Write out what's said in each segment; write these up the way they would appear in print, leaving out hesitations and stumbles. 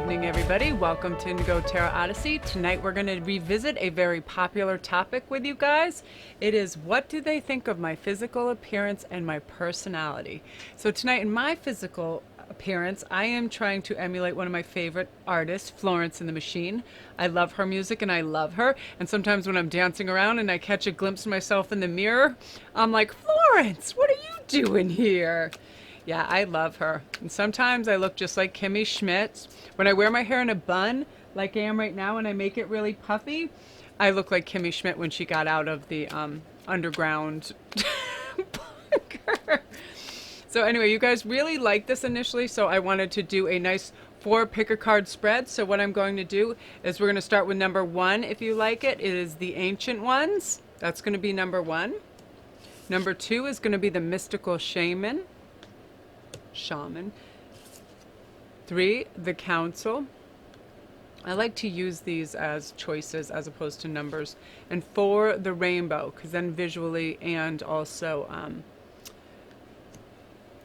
evening, everybody. Welcome to Indigo Tarot Odyssey. Tonight we're going to revisit a very popular topic with you guys. It is, what do they think of my physical appearance and my personality? So tonight in my physical appearance, I am trying to emulate one of my favorite artists, Florence and the Machine. I love her music and I love her. And sometimes when I'm dancing around and I catch a glimpse of myself in the mirror, I'm like, Florence, what are you doing here? Yeah, I love her. And sometimes I look just like Kimmy Schmidt. When I wear my hair in a bun, like I am right now, and I make it really puffy, I look like Kimmy Schmidt when she got out of the underground bunker. So anyway, you guys really liked this initially, so I wanted to do a nice 4 pick-a-card spread. So what I'm going to do is we're going to start with number 1, if you like it. It is the Ancient Ones. That's going to be number 1. Number 2 is going to be the Mystical Shaman. 3, the Counsel. I like to use these as choices as opposed to numbers. And 4, the Rainbow, because then visually and also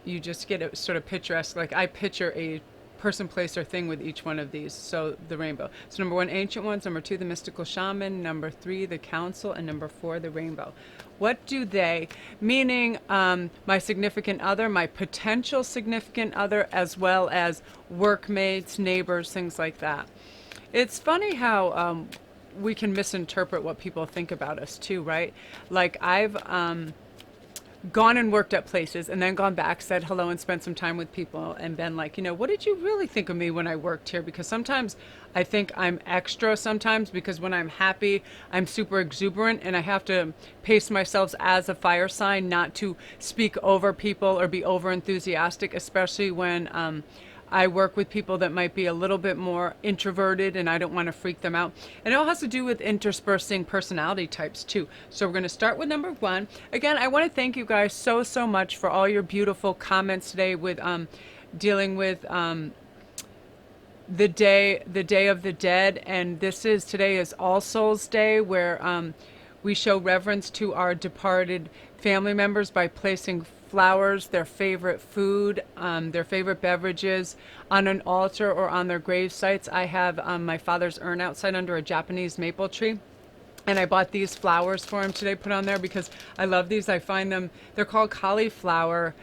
you just get a sort of picturesque, like I picture a person, place, or thing with each one of these. So the Rainbow. So number 1, Ancient Ones. Number 2, the Mystical Shaman. Number 3, the Counsel. And number 4, the Rainbow. What do they, meaning my significant other, my potential significant other, as well as workmates, neighbors, things like that. It's funny how we can misinterpret what people think about us too, right? Like I've gone and worked at places and then gone back, said hello and spent some time with people and been like, you know, what did you really think of me when I worked here? Because sometimes I think I'm extra sometimes, because when I'm happy, I'm super exuberant and I have to pace myself as a fire sign not to speak over people or be over enthusiastic, especially when I work with people that might be a little bit more introverted and I don't want to freak them out. And it all has to do with interspersing personality types too. So we're going to start with number 1. Again, I want to thank you guys so much for all your beautiful comments today with dealing with the day of the dead. And today is All Souls Day, where we show reverence to our departed family members by placing flowers, their favorite food, their favorite beverages on an altar or on their grave sites. I have my father's urn outside under a Japanese maple tree. And I bought these flowers for him today, put on there because I love these. I find them, they're called cauliflower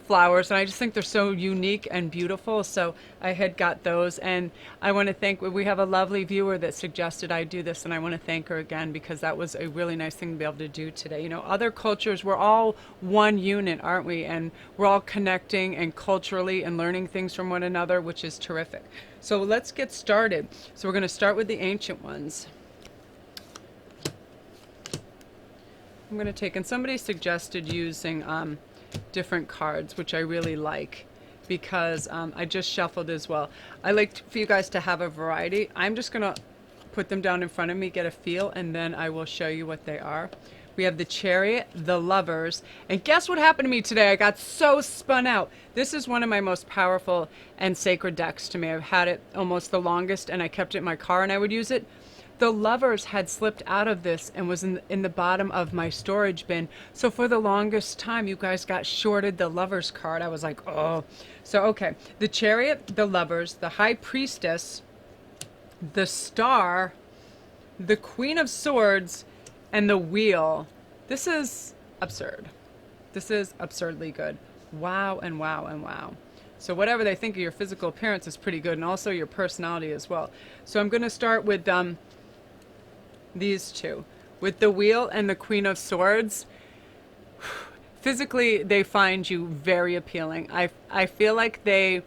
flowers, and I just think they're so unique and beautiful. So I had got those, and I want to thank, we have a lovely viewer that suggested I do this, and I want to thank her again because that was a really nice thing to be able to do today. You know, other cultures, we're all one unit, aren't we? And we're all connecting and culturally and learning things from one another, which is terrific. So let's get started. So we're going to start with the Ancient Ones. I'm going to take, and somebody suggested using different cards, which I really like, because I just shuffled as well. I like for you guys to have a variety. I'm just going to put them down in front of me, get a feel, and then I will show you what they are. We have the Chariot, the Lovers, and guess what happened to me today? I got so spun out. This is one of my most powerful and sacred decks to me. I've had it almost the longest, and I kept it in my car, and I would use it. The Lovers had slipped out of this and was in the bottom of my storage bin. So for the longest time, you guys got shorted the Lovers card. I was like, oh. So, okay. The Chariot, the Lovers, the High Priestess, the Star, the Queen of Swords, and the Wheel. This is absurd. This is absurdly good. Wow and wow and wow. So whatever they think of your physical appearance is pretty good, and also your personality as well. So I'm going to start with these two. With the Wheel and the Queen of Swords, physically they find you very appealing. I feel like they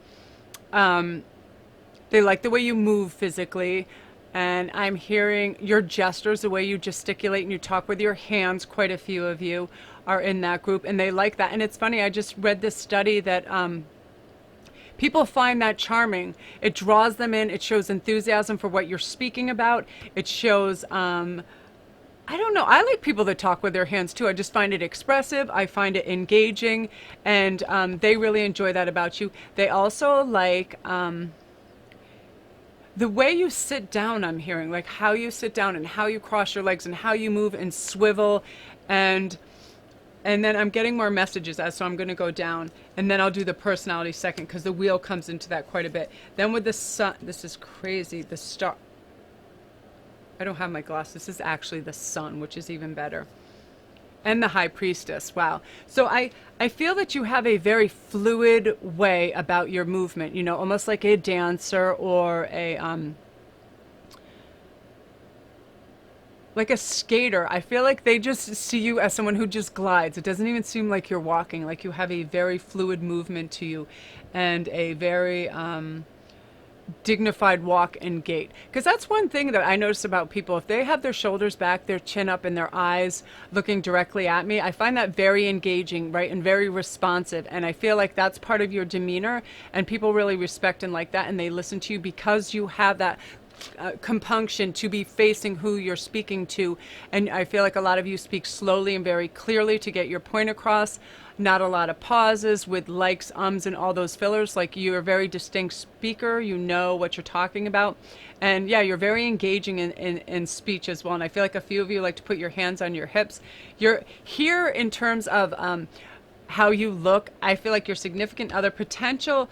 like the way you move physically, and I'm hearing your gestures, the way you gesticulate and you talk with your hands. Quite a few of you are in that group, and they like that. And it's funny, I just read this study that people find that charming. It draws them in. It shows enthusiasm for what you're speaking about. It shows, I don't know. I like people that talk with their hands too. I just find it expressive. I find it engaging, and they really enjoy that about you. They also like the way you sit down. I'm hearing, like how you sit down and how you cross your legs and how you move and swivel, and And then I'm getting more messages as so I'm going to go down, and then I'll do the personality second because the wheel comes into that quite a bit. Then with the sun, this is crazy. The star. I don't have my glasses. This is actually the sun, which is even better. And the high priestess. Wow. So I feel that you have a very fluid way about your movement, you know, almost like a dancer or a like a skater. I feel like they just see you as someone who just glides. It doesn't even seem like you're walking, like you have a very fluid movement to you and a very dignified walk and gait. Because that's one thing that I notice about people. If they have their shoulders back, their chin up, and their eyes looking directly at me, I find that very engaging, right? And very responsive. And I feel like that's part of your demeanor. And people really respect and like that. And they listen to you because you have that compunction to be facing who you're speaking to. And I feel like a lot of you speak slowly and very clearly to get your point across. Not a lot of pauses with likes, ums, and all those fillers. Like, you're a very distinct speaker. You know what you're talking about. And yeah, you're very engaging in speech as well. And I feel like a few of you like to put your hands on your hips. You're here in terms of how you look. I feel like your significant other, potential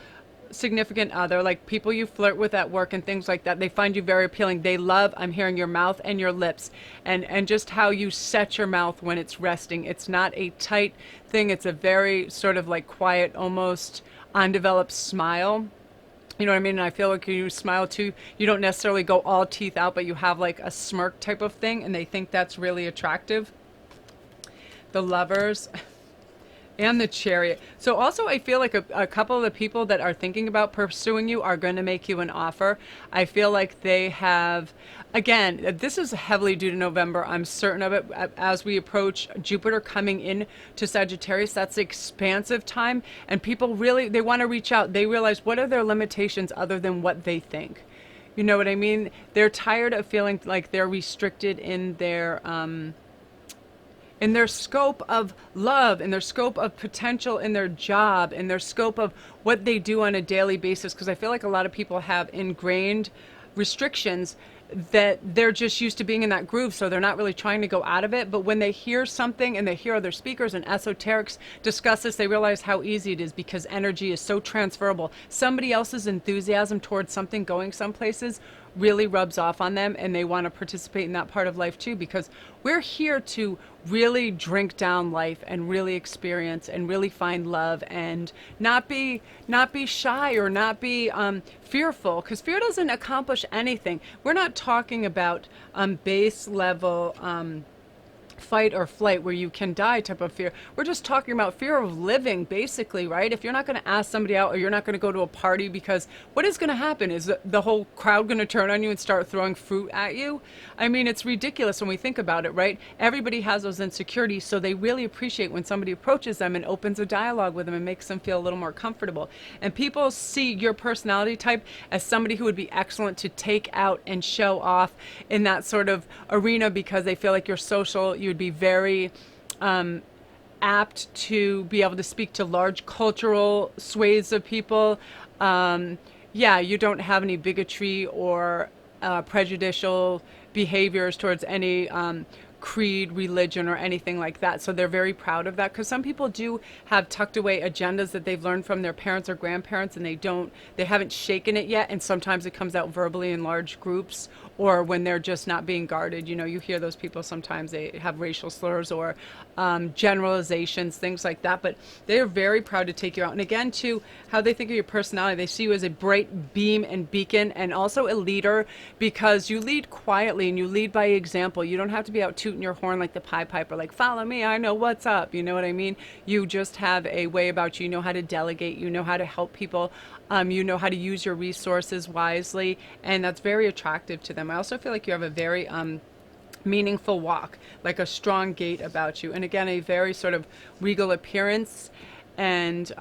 significant other, like people you flirt with at work and things like that, they find you very appealing. They love, I'm hearing your mouth and your lips and just how you set your mouth when it's resting. It's not a tight thing. It's a very sort of like quiet, almost undeveloped smile. You know what I mean? And I feel like you smile too. You don't necessarily go all teeth out, but you have like a smirk type of thing, and they think that's really attractive. The Lovers. And the Chariot. So also I feel like a couple of the people that are thinking about pursuing you are going to make you an offer. I feel like they have, again, this is heavily due to November. I'm certain of it. As we approach Jupiter coming in to Sagittarius, that's the expansive time. And people really, they want to reach out. They realize what are their limitations other than what they think. You know what I mean? They're tired of feeling like they're restricted in their scope of love, in their scope of potential, in their job, in their scope of what they do on a daily basis. Because I feel like a lot of people have ingrained restrictions that they're just used to being in that groove, so they're not really trying to go out of it. But when they hear something and they hear other speakers and esoterics discuss this, they realize how easy it is because energy is so transferable. Somebody else's enthusiasm towards something going some places really rubs off on them, and they want to participate in that part of life too, because we're here to really drink down life and really experience and really find love and not be shy or not be fearful, because fear doesn't accomplish anything. We're not talking about base level fight or flight where you can die type of fear. We're just talking about fear of living, basically, right? If you're not going to ask somebody out, or you're not going to go to a party, because what is going to happen is the whole crowd going to turn on you and start throwing fruit at you. I mean, it's ridiculous when we think about it, right? Everybody has those insecurities, so they really appreciate when somebody approaches them and opens a dialogue with them and makes them feel a little more comfortable. And people see your personality type as somebody who would be excellent to take out and show off in that sort of arena, because they feel like you're social. You would be very apt to be able to speak to large cultural swathes of people. Yeah, you don't have any bigotry or prejudicial behaviors towards any creed, religion, or anything like that. So they're very proud of that, because some people do have tucked away agendas that they've learned from their parents or grandparents, and they haven't shaken it yet. And sometimes it comes out verbally in large groups, or when they're just not being guarded. You know, you hear those people sometimes, they have racial slurs or generalizations, things like that. But they're very proud to take you out. And again, too, how they think of your personality, they see you as a bright beam and beacon, and also a leader, because you lead quietly and you lead by example. You don't have to be out tooting your horn like the Pied Piper, like, follow me, I know what's up. You know what I mean? You just have a way about you. You know how to delegate. You know how to help people. You know how to use your resources wisely, and that's very attractive to them. I also feel like you have a very meaningful walk, like a strong gait about you, and again, a very sort of regal appearance, and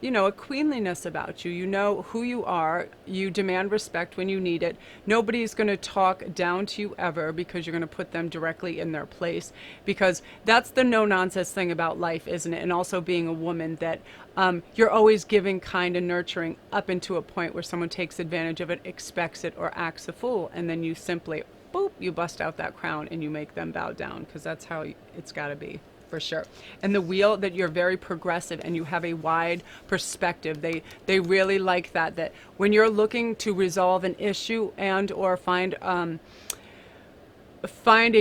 you know, a queenliness about you. You know who you are. You demand respect when you need it. Nobody's going to talk down to you ever, because you're going to put them directly in their place, because that's the no nonsense thing about life, isn't it? And also being a woman, that you're always giving, kind, and nurturing up into a point where someone takes advantage of it, expects it, or acts a fool, and then you simply, boop, you bust out that crown and you make them bow down, because that's how it's got to be for sure. And the wheel, that you're very progressive and you have a wide perspective. They really like that when you're looking to resolve an issue and or find a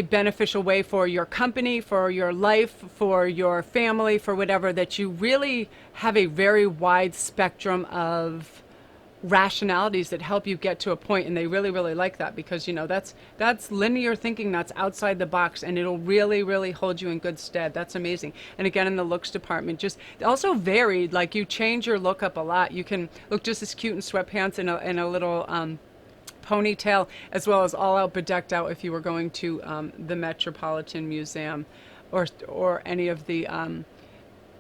beneficial way for your company, for your life, for your family, for whatever, that you really have a very wide spectrum of rationalities that help you get to a point. And they really, really like that, because, you know, that's linear thinking, that's outside the box, and it'll really, really hold you in good stead. That's amazing. And again, in the looks department, just also varied, like you change your look up a lot. You can look just as cute in sweatpants and a little ponytail, as well as all out bedecked out if you were going to the Metropolitan Museum or any of the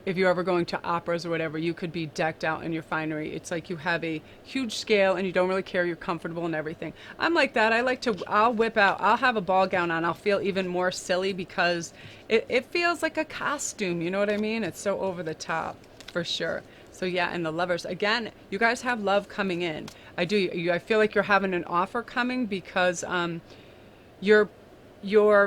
if you're ever going to operas or whatever, you could be decked out in your finery. It's like you have a huge scale and you don't really care, you're comfortable and everything. I'm like that. I'll whip out, I'll have a ball gown on, I'll feel even more silly because it feels like a costume, you know what I mean? It's so over the top, for sure. So yeah, and the lovers, again, you guys have love coming in. I feel like you're having an offer coming because your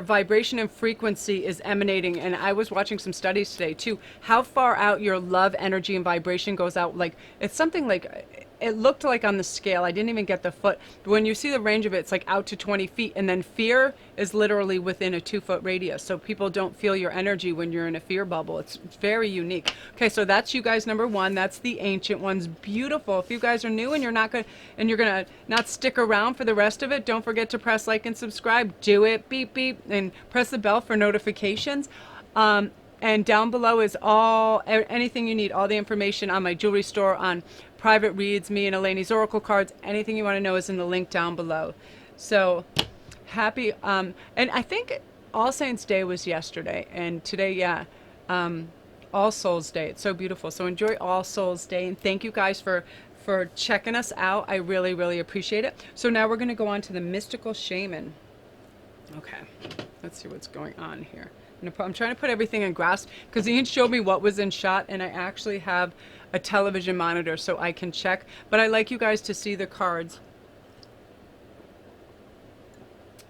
vibration and frequency is emanating, and I was watching some studies today too, how far out your love energy and vibration goes out. Like, it's something like, it looked like on the scale, I didn't even get the foot, but when you see the range of it, it's like out to 20 feet, and then fear is literally within a 2-foot radius, so people don't feel your energy when you're in a fear bubble. It's very unique. Okay, so that's you guys, number one. That's the Ancient Ones. Beautiful. If you guys are new and you're gonna not stick around for the rest of it, don't forget to press like and subscribe. Do it, beep beep, and press the bell for notifications. And down below is anything you need, all the information on my jewelry store, on private reads, me and Elaine's oracle cards. Anything you want to know is in the link down below. So happy, and I think All Saints Day was yesterday, and today, yeah, All Souls Day. It's so beautiful. So enjoy All Souls Day, and thank you guys for checking us out. I really, really appreciate it. So now we're going to go on to the Mystical Shaman. Okay, let's see what's going on here. I'm trying to put everything in grasp, because Ian showed me what was in shot, and I actually have a television monitor so I can check. But I like you guys to see the cards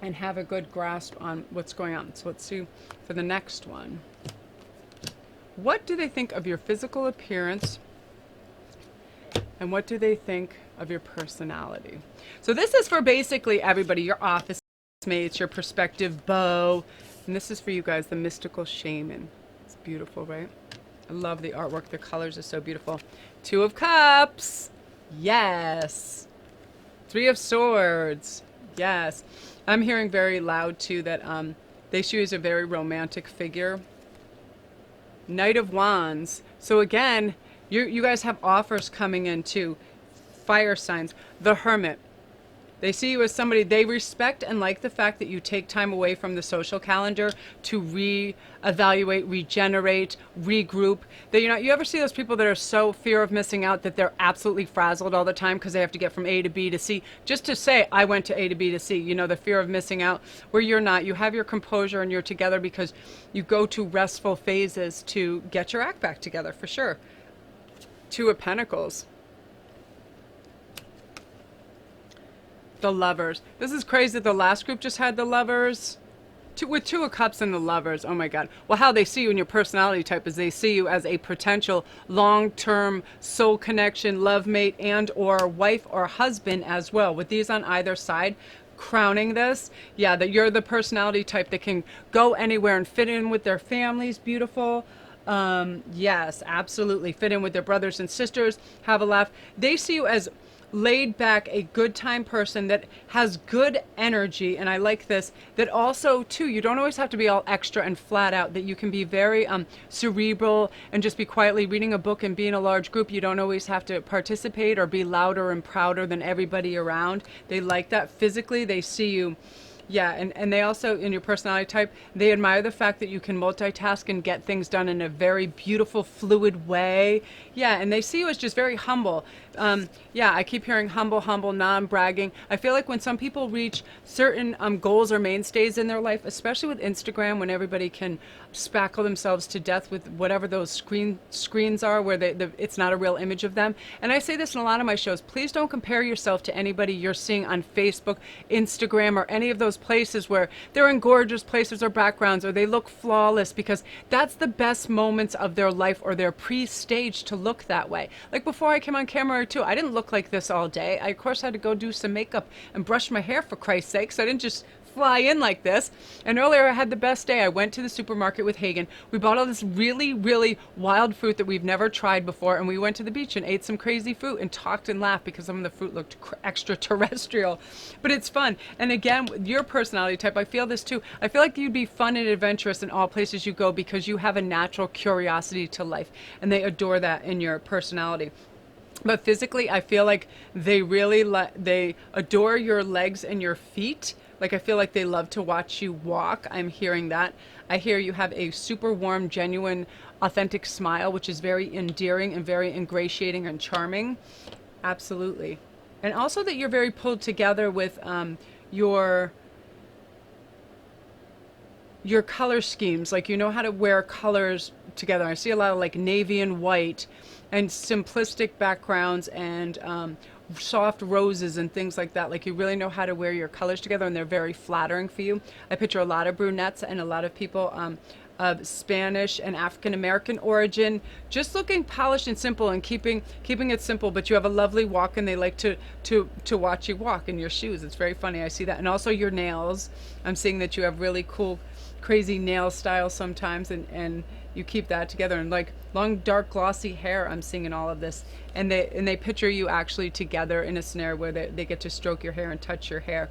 and have a good grasp on what's going on. So let's see for the next one. What do they think of your physical appearance? And what do they think of your personality? So this is for basically everybody, your office mates, your prospective beau. And this is for you guys, the Mystical Shaman. It's beautiful, right? I love the artwork. The colors are so beautiful. 2 of Cups. Yes. 3 of Swords. Yes. I'm hearing very loud, too, that they see you as a very romantic figure. Knight of Wands. So, again, you guys have offers coming in, too. Fire signs. The Hermit. They see you as somebody, they respect and like the fact that you take time away from the social calendar to reevaluate, regenerate, regroup. That, you know, you ever see those people that are so fear of missing out that they're absolutely frazzled all the time because they have to get from A to B to C, just to say, I went to A to B to C, you know, the fear of missing out, where you're not. You have your composure and you're together because you go to restful phases to get your act back together, for sure. 2 of Pentacles. The Lovers. This is crazy that the last group just had the Lovers. With 2 of Cups and the Lovers. Oh my God. Well, how they see you in your personality type is they see you as a potential long-term soul connection, love mate, and or wife or husband as well. With these on either side, crowning this, yeah, that you're the personality type that can go anywhere and fit in with their families. Beautiful. Yes, absolutely. Fit in with their brothers and sisters. Have a laugh. They see you as laid back, a good time person that has good energy, and I like this, that also too, you don't always have to be all extra and flat out, that you can be very cerebral and just be quietly reading a book and be in a large group. You don't always have to participate or be louder and prouder than everybody around. They like that. Physically, they see you. Yeah, and they also, in your personality type, they admire the fact that you can multitask and get things done in a very beautiful, fluid way. Yeah, and they see you as just very humble. Yeah, I keep hearing humble, non-bragging. I feel like when some people reach certain goals or mainstays in their life, especially with Instagram, when everybody can spackle themselves to death with whatever those screens are, where it's not a real image of them. And I say this in a lot of my shows, please don't compare yourself to anybody you're seeing on Facebook, Instagram, or any of those places where they're in gorgeous places or backgrounds, or they look flawless, because that's the best moments of their life, or they're pre-staged to look that way. Like before I came on camera too, I didn't look like this all day. I of course had to go do some makeup and brush my hair, for Christ's sake. So I didn't just fly in like this. And earlier I had the best day. I went to the supermarket with Hagen. We bought all this really, really wild fruit that we've never tried before, and we went to the beach and ate some crazy fruit and talked and laughed because some of the fruit looked extraterrestrial. But it's fun. And again, with your personality type, I feel this too. I feel like you'd be fun and adventurous in all places you go because you have a natural curiosity to life, and they adore that in your personality. But physically, I feel like they really they adore your legs and your feet. Like, I feel like they love to watch you walk. I'm hearing that. I hear you have a super warm, genuine, authentic smile, which is very endearing and very ingratiating and charming. Absolutely. And also that you're very pulled together with your color schemes. Like, you know how to wear colors together. I see a lot of like navy and white and simplistic backgrounds and soft roses and things like that. Like, you really know how to wear your colors together, and they're very flattering for you. I picture a lot of brunettes and a lot of people of Spanish and African American origin, just looking polished and simple and keeping it simple. But you have a lovely walk, and they like to watch you walk in your shoes. It's very funny. I see that. And also your nails. I'm seeing that you have really cool, crazy nail style sometimes, and you keep that together. And like long, dark, glossy hair, I'm seeing in all of this. And they picture you actually together in a scenario where they get to stroke your hair and touch your hair.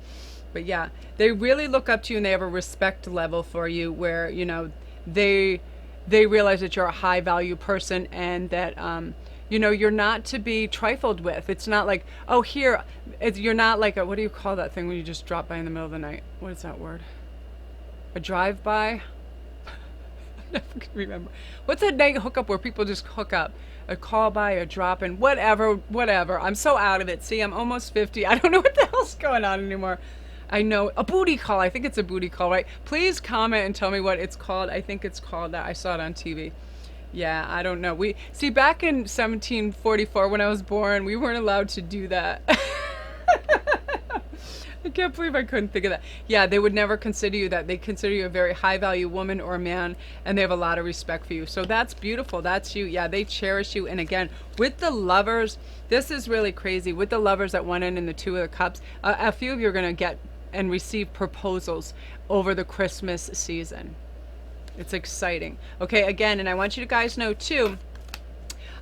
But yeah, they really look up to you, and they have a respect level for you where, you know, they realize that you're a high value person, and that you know, you're not to be trifled with. It's not like, oh, here, you're not like a, what do you call that thing when you just drop by in the middle of the night? What is that word? A drive-by? I never can remember. What's a night hookup where people just hook up? A call by, a drop in, whatever. I'm so out of it. See, I'm almost 50. I don't know what the hell's going on anymore. I know, a booty call. I think it's a booty call, right? Please comment and tell me what it's called. I think it's called that. I saw it on TV. Yeah, I don't know. We see, back in 1744 when I was born, we weren't allowed to do that. I can't believe I couldn't think of that. Yeah, they would never consider you that. They consider you a very high value woman or man, and they have a lot of respect for you. So that's beautiful. That's you. Yeah, they cherish you. And again, with the Lovers, this is really crazy. With the Lovers at one end and the Two of the Cups, a few of you are going to get and receive proposals over the Christmas season. It's exciting. Okay, again, and I want you guys to know too,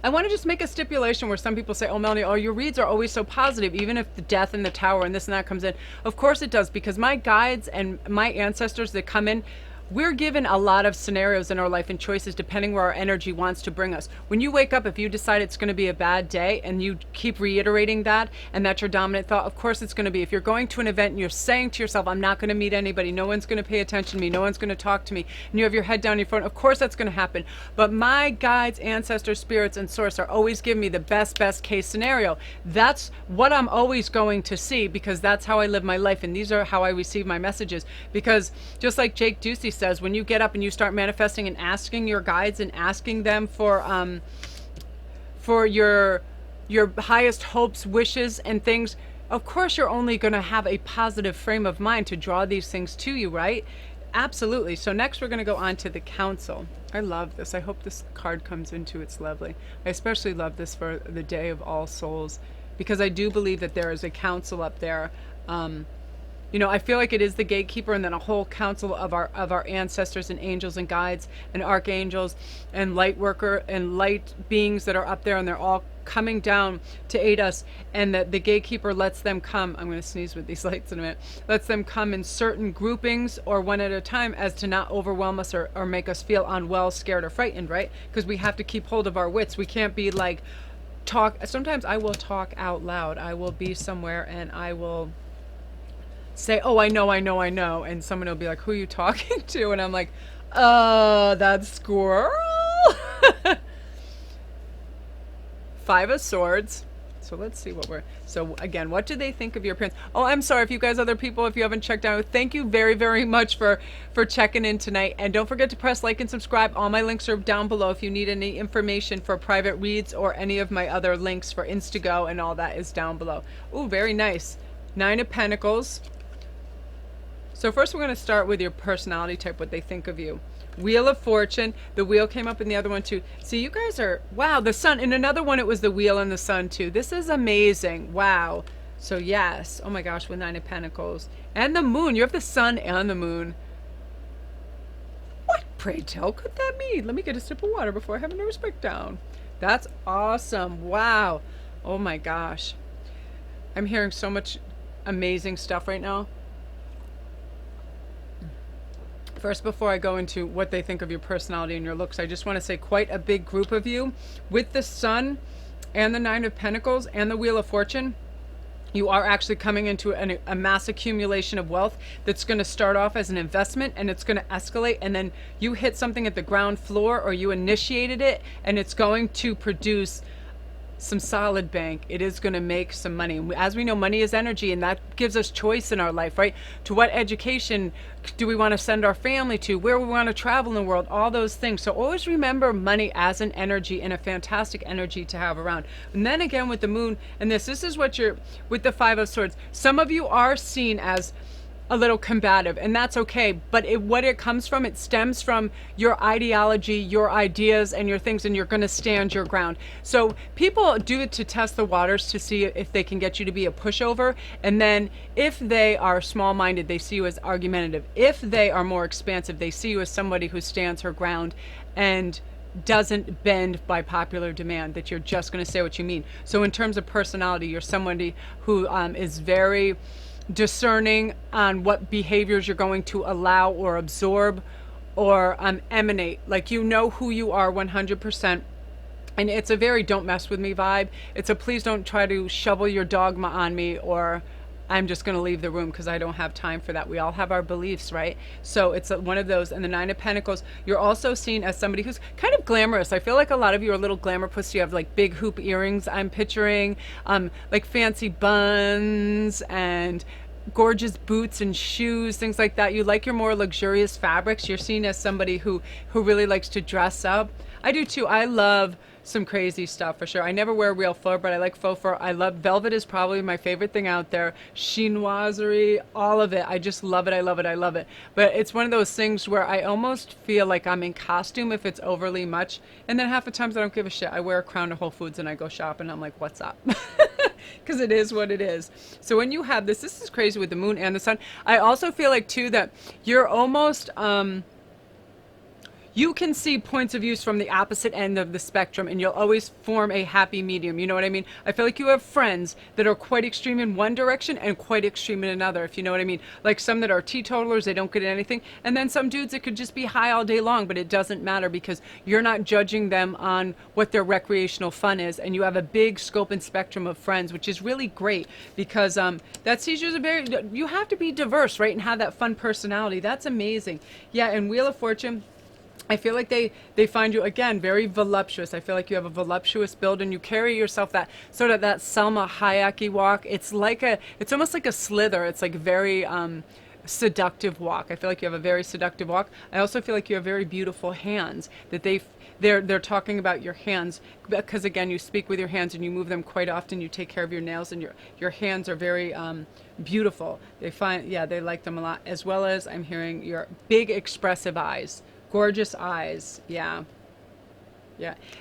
I want to just make a stipulation where some people say, oh, Melanie, oh, your reads are always so positive, even if the Death and the Tower and this and that comes in. Of course it does, because my guides and my ancestors that come in, we're given a lot of scenarios in our life and choices depending where our energy wants to bring us. When you wake up, if you decide it's going to be a bad day and you keep reiterating that, and that's your dominant thought, of course it's going to be. If you're going to an event and you're saying to yourself, I'm not going to meet anybody, no one's going to pay attention to me, no one's going to talk to me, and you have your head down in your phone, of course that's going to happen. But my guides, ancestors, spirits, and source are always giving me the best case scenario. That's what I'm always going to see, because that's how I live my life, and these are how I receive my messages. Because just like Jake Ducey says, when you get up and you start manifesting and asking your guides and asking them for your highest hopes, wishes, and things, of course you're only going to have a positive frame of mind to draw these things to you, right? Absolutely. So next we're going to go on to the Counsel. I love this. I hope this card comes into its lovely. I especially love this for the Day of All Souls, because I do believe that there is a council up there. You know, I feel like it is the gatekeeper, and then a whole council of our ancestors and angels and guides and archangels and light worker and light beings that are up there, and they're all coming down to aid us. And that the gatekeeper lets them come. I'm going to sneeze with these lights in a minute. Lets them come in certain groupings or one at a time, as to not overwhelm us or make us feel unwell, scared, or frightened, right? Because we have to keep hold of our wits. We can't be like sometimes I will talk out loud. I will be somewhere and I will say, oh, I know, and someone will be like, who are you talking to? And I'm like, that squirrel. Five of Swords. So let's see what so again, what do they think of your appearance? Oh, I'm sorry if you guys, other people, if you haven't checked out, thank you very, very much for checking in tonight. And don't forget to press like and subscribe. All my links are down below if you need any information for private reads, or any of my other links for Instantgo and all that is down below. Ooh, very nice. 9 of Pentacles. So first we're going to start with your personality type, what they think of you. Wheel of Fortune. The wheel came up in the other one too. See, you guys are, wow, the sun. In another one, it was the wheel and the sun too. This is amazing. Wow. So yes. Oh my gosh, with 9 of Pentacles. And the moon. You have the sun and the moon. What, pray tell, could that mean? Let me get a sip of water before I have a nervous breakdown. That's awesome. Wow. Oh my gosh. I'm hearing so much amazing stuff right now. First, before I go into what they think of your personality and your looks, I just want to say quite a big group of you with the sun and the 9 of Pentacles and the Wheel of Fortune. You are actually coming into a mass accumulation of wealth that's going to start off as an investment and it's going to escalate, and then you hit something at the ground floor or you initiated it and it's going to produce some solid bank. It is going to make some money. As we know, money is energy, and that gives us choice in our life, right? To what education do we want to send our family to, where we want to travel in the world, all those things. So always remember money as an energy, and a fantastic energy to have around. And then again with the moon and this is what you're, with the 5 of Swords, some of you are seen as a little combative, and that's okay, but what it comes from, it stems from your ideology, your ideas, and your things, and you're going to stand your ground. So people do it to test the waters to see if they can get you to be a pushover, and then if they are small-minded, they see you as argumentative. If they are more expansive, they see you as somebody who stands her ground and doesn't bend by popular demand, that you're just going to say what you mean. So in terms of personality, you're somebody who is very discerning on what behaviors you're going to allow or absorb or emanate. Like, you know who you are 100%. And it's a very don't mess with me vibe. It's a please don't try to shovel your dogma on me, or I'm just going to leave the room because I don't have time for that. We all have our beliefs, right? So it's one of those. And the 9 of Pentacles, you're also seen as somebody who's kind of glamorous. I feel like a lot of you are little glamour pussy. You have like big hoop earrings, I'm picturing, like fancy buns and gorgeous boots and shoes, things like that. You like your more luxurious fabrics. You're seen as somebody who really likes to dress up. I do too. I love some crazy stuff for sure. I never wear real fur, but I like faux fur. I love velvet, is probably my favorite thing out there. Chinoiserie, all of it. I just love it. I love it. I love it. But it's one of those things where I almost feel like I'm in costume if it's overly much. And then half the times I don't give a shit. I wear a crown to Whole Foods and I go shop and I'm like, what's up? Because it is what it is. So when you have this is crazy with the moon and the sun. I also feel like too that you're almost you can see points of views from the opposite end of the spectrum, and you'll always form a happy medium. You know what I mean? I feel like you have friends that are quite extreme in one direction and quite extreme in another, if you know what I mean. Like some that are teetotalers, they don't get anything. And then some dudes that could just be high all day long, but it doesn't matter because you're not judging them on what their recreational fun is. And you have a big scope and spectrum of friends, which is really great because that sees you as a very, you have to be diverse, right? And have that fun personality. That's amazing. Yeah, and Wheel of Fortune, I feel like they find you, again, very voluptuous. I feel like you have a voluptuous build and you carry yourself that sort of that Selma Hayek-y walk. It's almost like a slither. It's like very seductive walk. I feel like you have a very seductive walk. I also feel like you have very beautiful hands, that they're talking about your hands because, again, you speak with your hands and you move them quite often. You take care of your nails and your hands are very beautiful. They like them a lot, as well as I'm hearing your big expressive eyes. Gorgeous eyes. Yeah.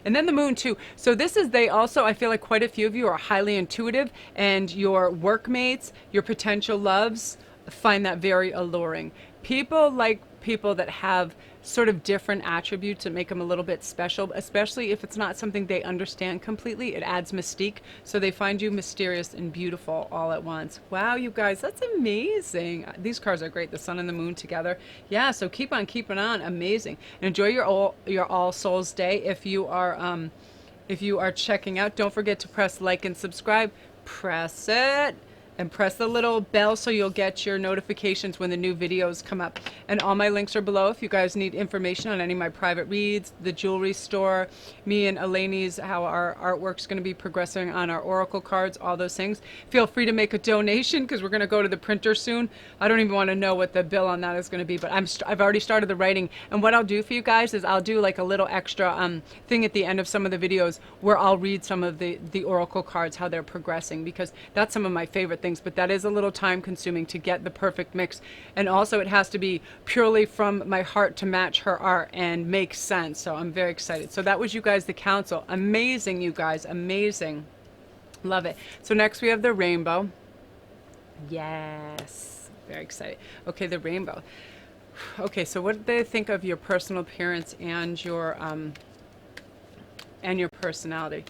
And then the moon too. So they also, I feel like quite a few of you are highly intuitive, and your workmates, your potential loves find that very alluring. People like people that have sort of different attributes that make them a little bit special, especially if it's not something they understand completely. It adds mystique. So they find you mysterious and beautiful all at once. Wow, you guys, that's amazing. These cards are great. The sun and the moon together. Yeah, so keep on keeping on. Amazing. And enjoy your All Souls Day. If you are checking out, don't forget to press like and subscribe. Press it. And press the little bell so you'll get your notifications when the new videos come up. And all my links are below if you guys need information on any of my private reads, the jewelry store, me and Elaine's, how our artwork's going to be progressing on our oracle cards, all those things. Feel free to make a donation because we're going to go to the printer soon. I don't even want to know what the bill on that is going to be, but I've already started the writing. And what I'll do for you guys is I'll do like a little extra thing at the end of some of the videos where I'll read some of the oracle cards, how they're progressing, because that's some of my favorite things, but that is a little time consuming to get the perfect mix. And also it has to be purely from my heart to match her art and make sense. So I'm very excited. So that was, you guys, the Counsel. Amazing, you guys, amazing. Love it. So next we have the Rainbow. Yes, very excited. Okay, the Rainbow. Okay, so what do they think of your personal appearance and your personality?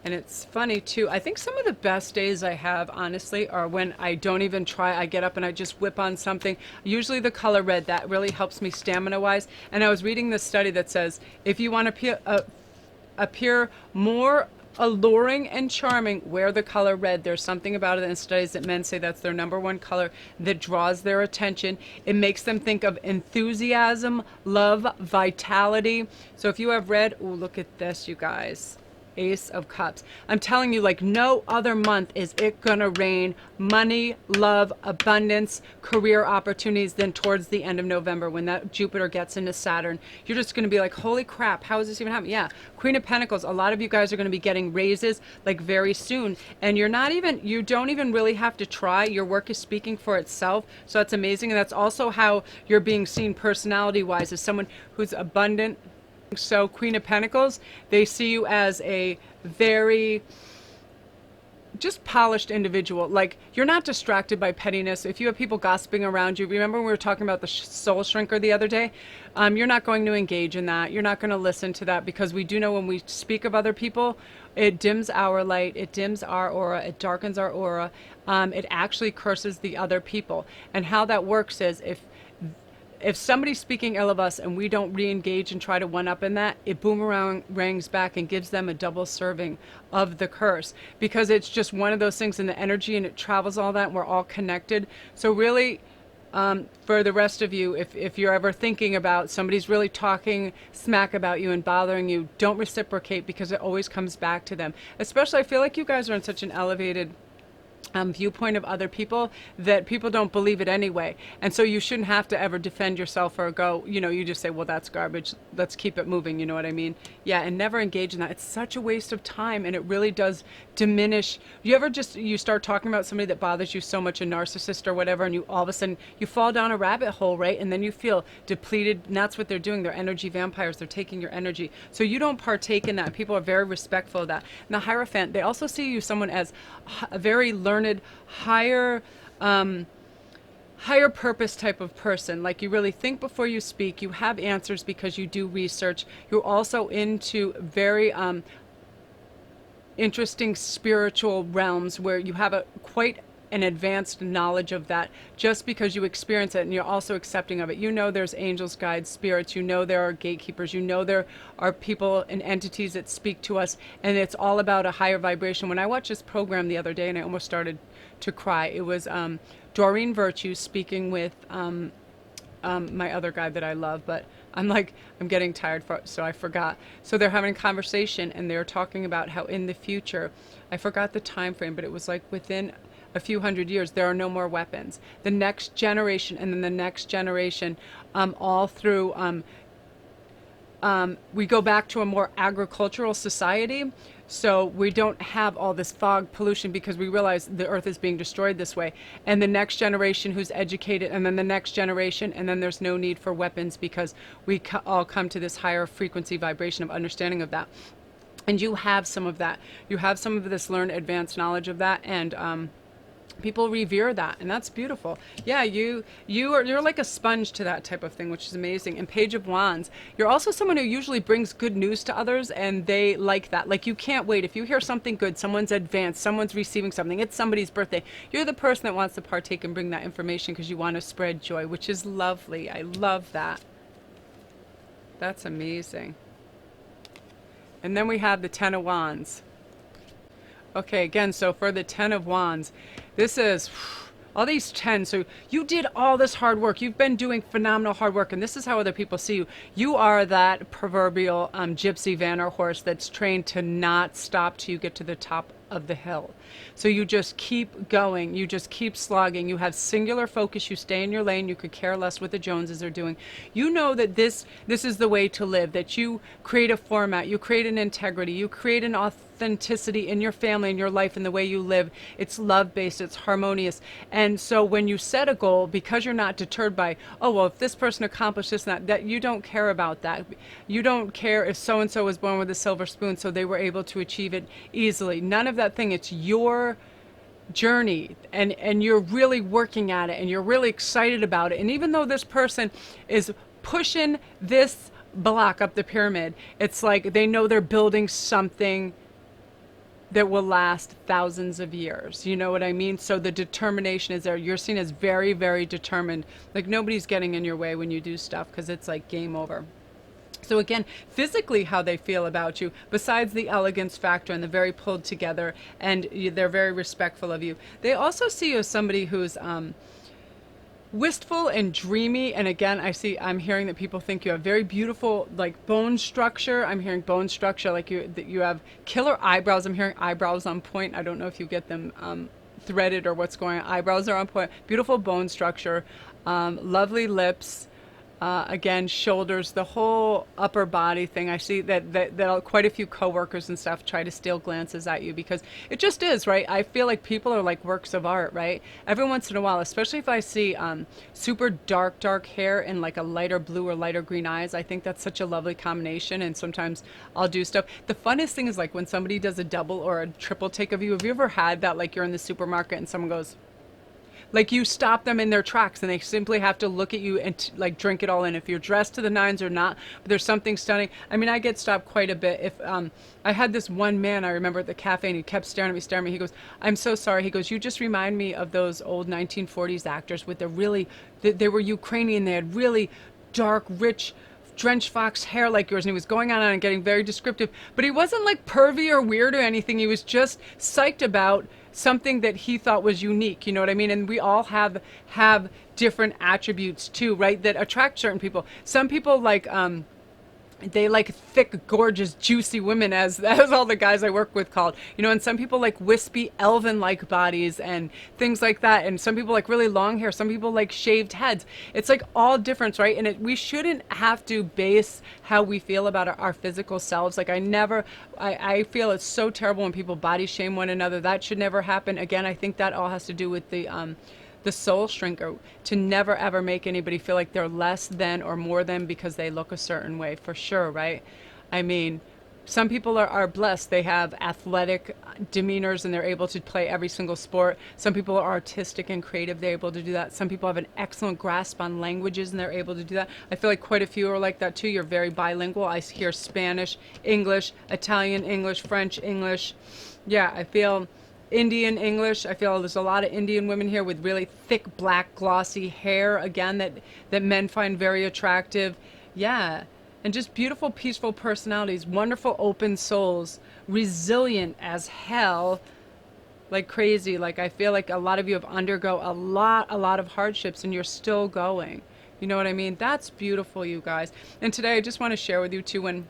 And it's funny too. I think some of the best days I have, honestly, are when I don't even try. I get up and I just whip on something. Usually the color red, that really helps me stamina-wise. And I was reading this study that says if you want to appear more alluring and charming, wear the color red. There's something about it in studies that men say that's their #1 color that draws their attention. It makes them think of enthusiasm, love, vitality. So if you have red, ooh, look at this, you guys. Ace of Cups. I'm telling you, like no other month is it gonna rain money, love, abundance, career opportunities than towards the end of November when that Jupiter gets into Saturn. You're just gonna be like, holy crap, how is this even happening? Yeah, Queen of Pentacles. A lot of you guys are gonna be getting raises like very soon, and you don't even really have to try. Your work is speaking for itself. So that's amazing, and that's also how you're being seen personality-wise, as someone who's abundant. So Queen of Pentacles, they see you as a very just polished individual. Like, you're not distracted by pettiness. If you have people gossiping around you, remember when we were talking about the soul shrinker the other day? You're not going to engage in that. You're not going to listen to that, because we do know when we speak of other people, it dims our light, it dims our aura, it darkens our aura. It actually curses the other people. And how that works is if somebody's speaking ill of us and we don't re-engage and try to one-up in that, it boomerangs back and gives them a double serving of the curse, because it's just one of those things in the energy, and it travels all that, and we're all connected. So really, for the rest of you, if you're ever thinking about somebody's really talking smack about you and bothering you, don't reciprocate, because it always comes back to them. Especially, I feel like you guys are in such an elevated viewpoint of other people that people don't believe it anyway, and so you shouldn't have to ever defend yourself or go, you just say, well, that's garbage, let's keep it moving, you know what I mean? Yeah, and never engage in that. It's such a waste of time, and it really does diminish. You start talking about somebody that bothers you so much, a narcissist or whatever, and you all of a sudden you fall down a rabbit hole, right? And then you feel depleted, and that's what they're doing. They're energy vampires. They're taking your energy. So you don't partake in that. People are very respectful of that. And the Hierophant, they also see you someone as a very learned, higher purpose type of person. Like, you really think before you speak. You have answers because you do research. You're also into very interesting spiritual realms where you have quite an advanced knowledge of that, just because you experience it, and you're also accepting of it. There's angels, guides, spirits. There are gatekeepers. There are people and entities that speak to us, and it's all about a higher vibration. When I watched this program the other day, and I almost started to cry, it was Doreen Virtue speaking with my other guy that I love, but I'm getting tired, so I forgot. So they're having a conversation, and they're talking about how in the future, I forgot the time frame, but it was like within a few hundred years, there are no more weapons. The next generation, and then the next generation, all through, we go back to a more agricultural society. So we don't have all this fog pollution, because we realize the earth is being destroyed this way. And the next generation who's educated, and then the next generation, and then there's no need for weapons, because we all come to this higher frequency vibration of understanding of that. And you have some of that. You have some of this learned advanced knowledge of that, and people revere that, and that's beautiful. Yeah, you're like a sponge to that type of thing, which is amazing. And Page of Wands, you're also someone who usually brings good news to others, and they like that. Like, you can't wait. If you hear something good, someone's advanced, someone's receiving something, it's somebody's birthday, you're the person that wants to partake and bring that information, because you want to spread joy, which is lovely. I love that. That's amazing. And then we have the Ten of Wands. Okay, again, so for the Ten of Wands, this is all these 10. So you did all this hard work. You've been doing phenomenal hard work, and this is how other people see you. You are that proverbial gypsy van or horse that's trained to not stop till you get to the top of the hill. So you just keep going, you just keep slogging, you have singular focus, you stay in your lane, you could care less what the Joneses are doing. You know that this is the way to live, that you create a format, you create an integrity, you create an authenticity in your family, in your life, in the way you live. It's love-based, it's harmonious. And so when you set a goal, because you're not deterred by, oh, well, if this person accomplished this and that you don't care about that. You don't care if so-and-so was born with a silver spoon, so they were able to achieve it easily. None of that thing. It's your journey, and you're really working at it, and you're really excited about it. And even though this person is pushing this block up the pyramid, it's like they know they're building something that will last thousands of years. You know what I mean? So the determination is there. You're seen as very, very determined. Like nobody's getting in your way when you do stuff, because it's like game over. So again, physically how they feel about you, besides the elegance factor and the very pulled together, and they're very respectful of you. They also see you as somebody who's wistful and dreamy. And again, I'm hearing that people think you have very beautiful, like, bone structure. I'm hearing bone structure, like that you have killer eyebrows. I'm hearing eyebrows on point. I don't know if you get them threaded or what's going on. Eyebrows are on point. Beautiful bone structure, lovely lips. Again, shoulders, the whole upper body thing. I see that quite a few coworkers and stuff try to steal glances at you, because it just is, right? I feel like people are like works of art, right? Every once in a while, especially if I see super dark hair and like a lighter blue or lighter green eyes, I think that's such a lovely combination. And sometimes I'll do stuff. The funnest thing is like when somebody does a double or a triple take of you. Have you ever had that? Like you're in the supermarket and someone goes, like you stop them in their tracks and they simply have to look at you and like drink it all in. If you're dressed to the nines or not, but there's something stunning. I mean, I get stopped quite a bit. If I had this one man I remember at the cafe, and he kept staring at me. He goes, "I'm so sorry." He goes, "You just remind me of those old 1940s actors with the really, they were Ukrainian. They had really dark, rich, drenched fox hair like yours." And he was going on and getting very descriptive, but he wasn't like pervy or weird or anything. He was just psyched about something that he thought was unique. You know what I mean? And we all have different attributes too, right? That attract certain people. Some people like they like thick, gorgeous, juicy women, as all the guys I work with called, you know. And some people like wispy, elven-like bodies and things like that. And some people like really long hair. Some people like shaved heads. It's like all different, right? And we shouldn't have to base how we feel about our physical selves. Like I feel it's so terrible when people body shame one another. That should never happen. Again, I think that all has to do with the soul shrinker, to never ever make anybody feel like they're less than or more than because they look a certain way, for sure, right? I mean, some people are blessed. They have athletic demeanors and they're able to play every single sport. Some people are artistic and creative. They're able to do that. Some people have an excellent grasp on languages and they're able to do that. I feel like quite a few are like that too. You're very bilingual. I hear Spanish, English, Italian, English, French, English. Yeah, I feel Indian English. I feel there's a lot of Indian women here with really thick, black, glossy hair, again, that men find very attractive. Yeah. And just beautiful, peaceful personalities, wonderful, open souls, resilient as hell, like crazy. Like I feel like a lot of you have undergo a lot of hardships and you're still going. You know what I mean? That's beautiful, you guys. And today I just want to share with you too, when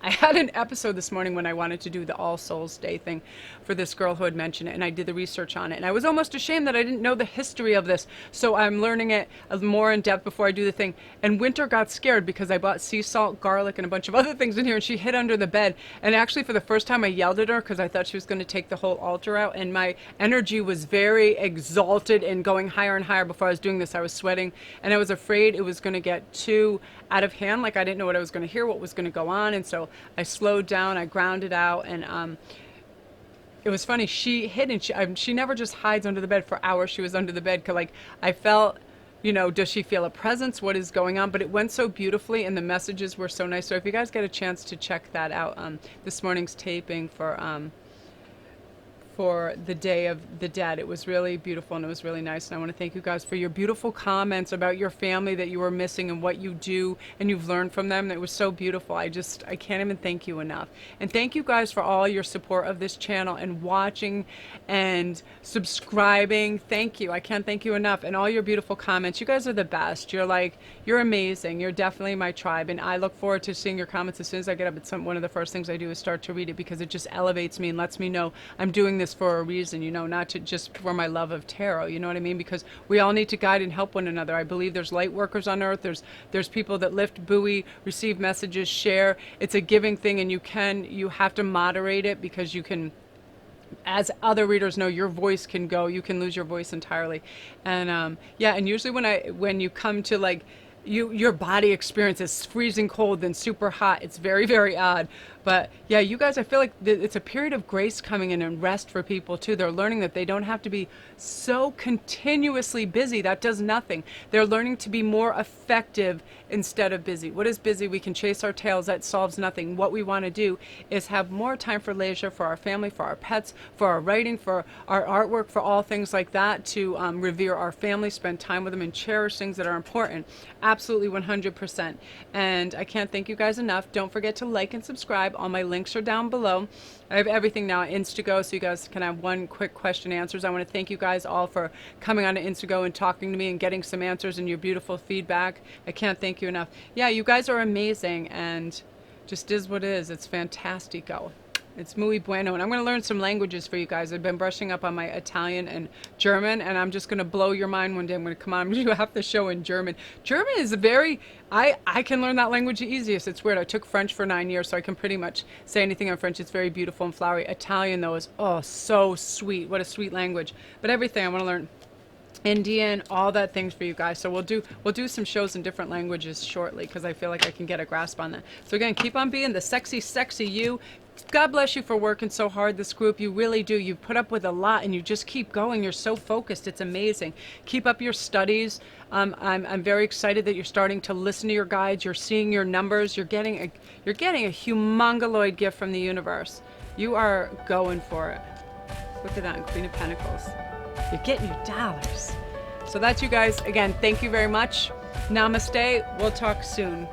I had an episode this morning when I wanted to do the All Souls Day thing for this girl who had mentioned it, and I did the research on it, and I was almost ashamed that I didn't know the history of this, so I'm learning it more in depth before I do the thing. And Winter got scared because I bought sea salt, garlic, and a bunch of other things in here, and she hid under the bed, and actually for the first time I yelled at her because I thought she was going to take the whole altar out, and my energy was very exalted and going higher and higher. Before I was doing this, I was sweating, and I was afraid it was going to get too out of hand. Like I didn't know what I was going to hear, what was going to go on, and so I slowed down, I grounded out, and it was funny. She hid, and she never just hides under the bed for hours. She was under the bed because, like, I felt, you know, does she feel a presence? What is going on? But it went so beautifully, and the messages were so nice. So if you guys get a chance to check that out, this morning's taping for for the Day of the Dead. It was really beautiful and it was really nice. And I want to thank you guys for your beautiful comments about your family that you were missing and what you do and you've learned from them. It was so beautiful. I can't even thank you enough. And thank you guys for all your support of this channel and watching and subscribing. Thank you. I can't thank you enough. And all your beautiful comments. You guys are the best. You're amazing. You're definitely my tribe. And I look forward to seeing your comments as soon as I get up. It's one of the first things I do is start to read it because it just elevates me and lets me know I'm doing this for a reason, not to just for my love of tarot, you know what I mean? Because we all need to guide and help one another. I believe there's light workers on earth. There's people that lift, buoy, receive messages, share. It's a giving thing, and you have to moderate it because you can, as other readers know, your voice can go. You can lose your voice entirely. And yeah, and usually when you come to like your body experiences freezing cold then super hot, it's very, very odd. But yeah, you guys, I feel like it's a period of grace coming in and rest for people too. They're learning that they don't have to be so continuously busy. That does nothing. They're learning to be more effective instead of busy. What is busy? We can chase our tails. That solves nothing. What we want to do is have more time for leisure, for our family, for our pets, for our writing, for our artwork, for all things like that, to revere our family, spend time with them, and cherish things that are important. Absolutely 100%. And I can't thank you guys enough. Don't forget to like and subscribe. All my links are down below. I have everything now on Instantgo, so you guys can have one quick question answers. I want to thank you guys all for coming on to Instantgo and talking to me and getting some answers and your beautiful feedback. I can't thank you enough. Yeah, you guys are amazing, and just is what it is. It's fantastico. It's muy bueno. And I'm going to learn some languages for you guys. I've been brushing up on my Italian and German, and I'm just going to blow your mind one day. I'm going to come on. I'm going to do half the show in German. German is I can learn that language the easiest. It's weird. I took French for 9 years, so I can pretty much say anything in French. It's very beautiful and flowery. Italian, though, is, oh, so sweet. What a sweet language. But everything I want to learn. Indian, all that things for you guys. So we'll do some shows in different languages shortly because I feel like I can get a grasp on that. So again, keep on being the sexy you. God bless you for working so hard, this group. You really do. You put up with a lot and you just keep going. You're so focused. It's amazing. Keep up your studies. I'm very excited that you're starting to listen to your guides. You're seeing your numbers. You're getting a humongoloid gift from the universe. You are going for it. Look at that, Queen of Pentacles. You're getting your dollars. So that's you guys. Again, thank you very much. Namaste. We'll talk soon.